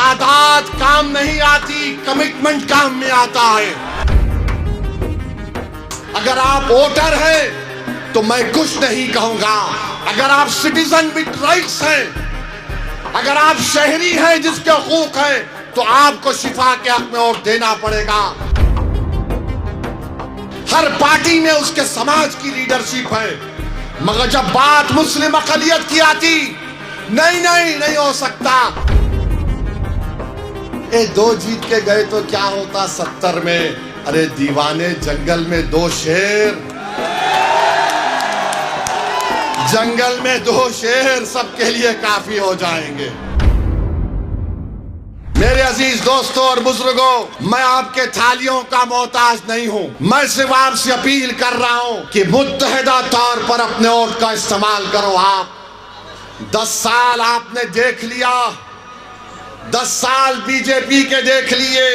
तादाद काम नहीं आती, कमिटमेंट काम में आता है। अगर आप वोटर हैं तो मैं कुछ नहीं कहूंगा। अगर आप सिटीजन विद राइट्स हैं, अगर आप शहरी हैं जिसके हकूक है, तो आपको शिफा के हक में वोट देना पड़ेगा। हर पार्टी में उसके समाज की लीडरशिप है, मगर जब बात मुस्लिम अक़लियत की आती, नहीं हो सकता। ए दो जीत के गए तो क्या होता 70 में। अरे दीवाने, जंगल में दो शेर, जंगल में दो शेर सबके लिए काफी हो जाएंगे। मेरे अजीज दोस्तों और बुजुर्गों, मैं आपके थालियों का मोहताज नहीं हूं। मैं सिर्फ आपसे अपील कर रहा हूं कि मुत्तहिदा तौर पर अपने वोट का इस्तेमाल करो। आप 10 साल आपने देख लिया, 10 साल बीजेपी के देख लिए,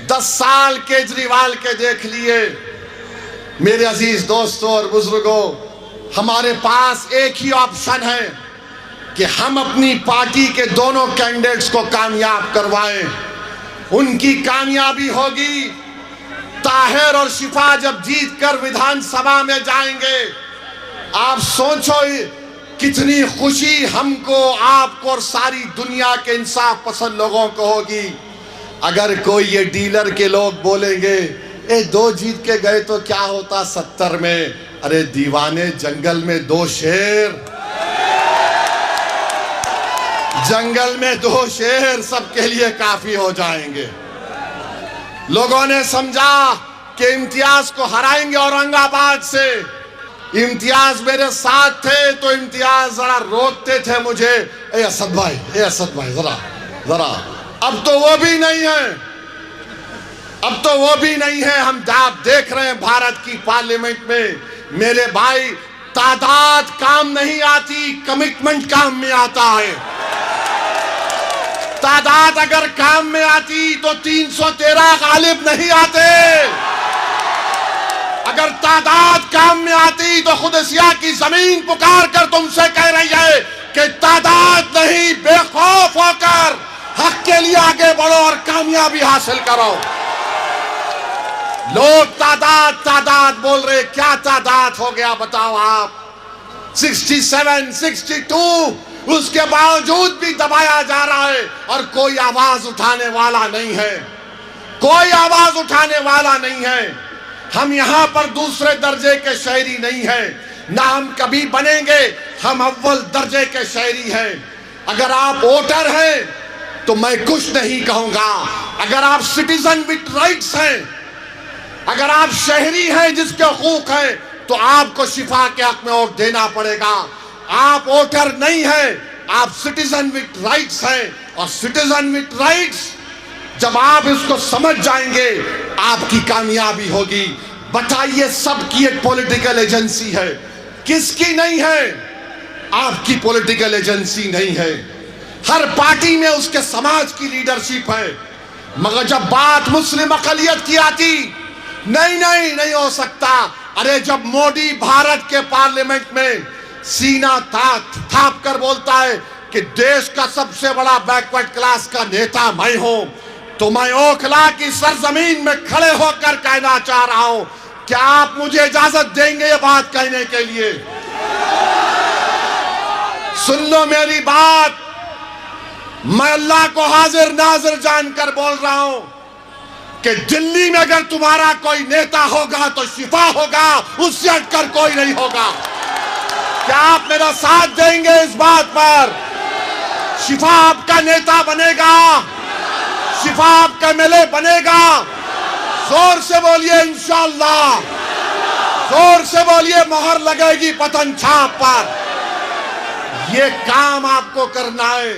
10 साल केजरीवाल के देख लिए। मेरे अजीज दोस्तों और बुजुर्गों, हमारे पास एक ही ऑप्शन है कि हम अपनी पार्टी के दोनों कैंडिडेट्स को कामयाब करवाएं। उनकी कामयाबी होगी। ताहिर और शिफा जब जीत कर विधानसभा में जाएंगे, आप सोचो कितनी खुशी हमको, आपको और सारी दुनिया के इंसाफ पसंद लोगों को होगी। अगर कोई ये डीलर के लोग बोलेंगे ए दो जीत के गए तो क्या होता 70 में। अरे दीवाने, जंगल में दो शेर, जंगल में दो शेर सबके लिए काफी हो जाएंगे। लोगों ने समझा कि इम्तियाज को हराएंगे औरंगाबाद से। इम्तियाज मेरे साथ थे तो इम्तियाज जरा रोकते थे मुझे, ए असद भाई जरा। अब तो वो भी नहीं है, अब तो वो भी नहीं है। हम आप देख रहे हैं भारत की पार्लियामेंट में, मेरे भाई, तादाद काम नहीं आती, कमिटमेंट काम में आता है। तादाद अगर काम में आती तो 313 गालिब नहीं आते। अगर तादाद काम में आती तो खुदसिया की जमीन पुकार कर तुमसे कह रही है कि तादाद नहीं, बेखौफ होकर हक के लिए आगे बढ़ो और कामयाबी हासिल करो। लोग तादाद बोल रहे, क्या तादाद हो गया बताओ आप? 67, 62, उसके बावजूद भी दबाया जा रहा है और कोई आवाज उठाने वाला नहीं है, कोई आवाज उठाने वाला नहीं है। हम यहां पर दूसरे दर्जे के शहरी नहीं हैं, ना हम कभी बनेंगे। हम अव्वल दर्जे के शहरी हैं। अगर आप वोटर हैं तो मैं कुछ नहीं कहूंगा। अगर आप सिटीजन विद राइट्स हैं, अगर आप शहरी हैं जिसके हकूक है, तो आपको शिफा के हक में वोट देना पड़ेगा। आप वोटर नहीं हैं, आप सिटीजन विद राइट्स हैं। और सिटीजन विद राइट्स जब आप इसको समझ जाएंगे, आपकी कामयाबी होगी। बताइए, सबकी एक पॉलिटिकल एजेंसी है, किसकी नहीं है? आपकी पॉलिटिकल एजेंसी नहीं है। हर पार्टी में उसके समाज की लीडरशिप है, मगर जब बात मुस्लिम अक़लियत की आती, नहीं हो सकता। अरे जब मोदी भारत के पार्लियामेंट में सीना थाप कर बोलता है कि देश का सबसे बड़ा बैकवर्ड क्लास का नेता मैं हूं, तो मैं ओखला की सरजमीन में खड़े होकर कहना चाह रहा हूं, क्या आप मुझे इजाजत देंगे ये बात कहने के लिए? सुन लो मेरी बात, मैं अल्लाह को हाजिर नाजिर जानकर बोल रहा हूं कि दिल्ली में अगर तुम्हारा कोई नेता होगा तो शिफा होगा, उससे हटकर कोई नहीं होगा। क्या आप मेरा साथ देंगे इस बात पर? शिफा आपका नेता बनेगा, शिफा आपका एमएलए बनेगा। जोर से बोलिए इंशाअल्लाह, जोर से बोलिए, मोहर लगेगी पतन छाप पर। ये काम आपको करना है।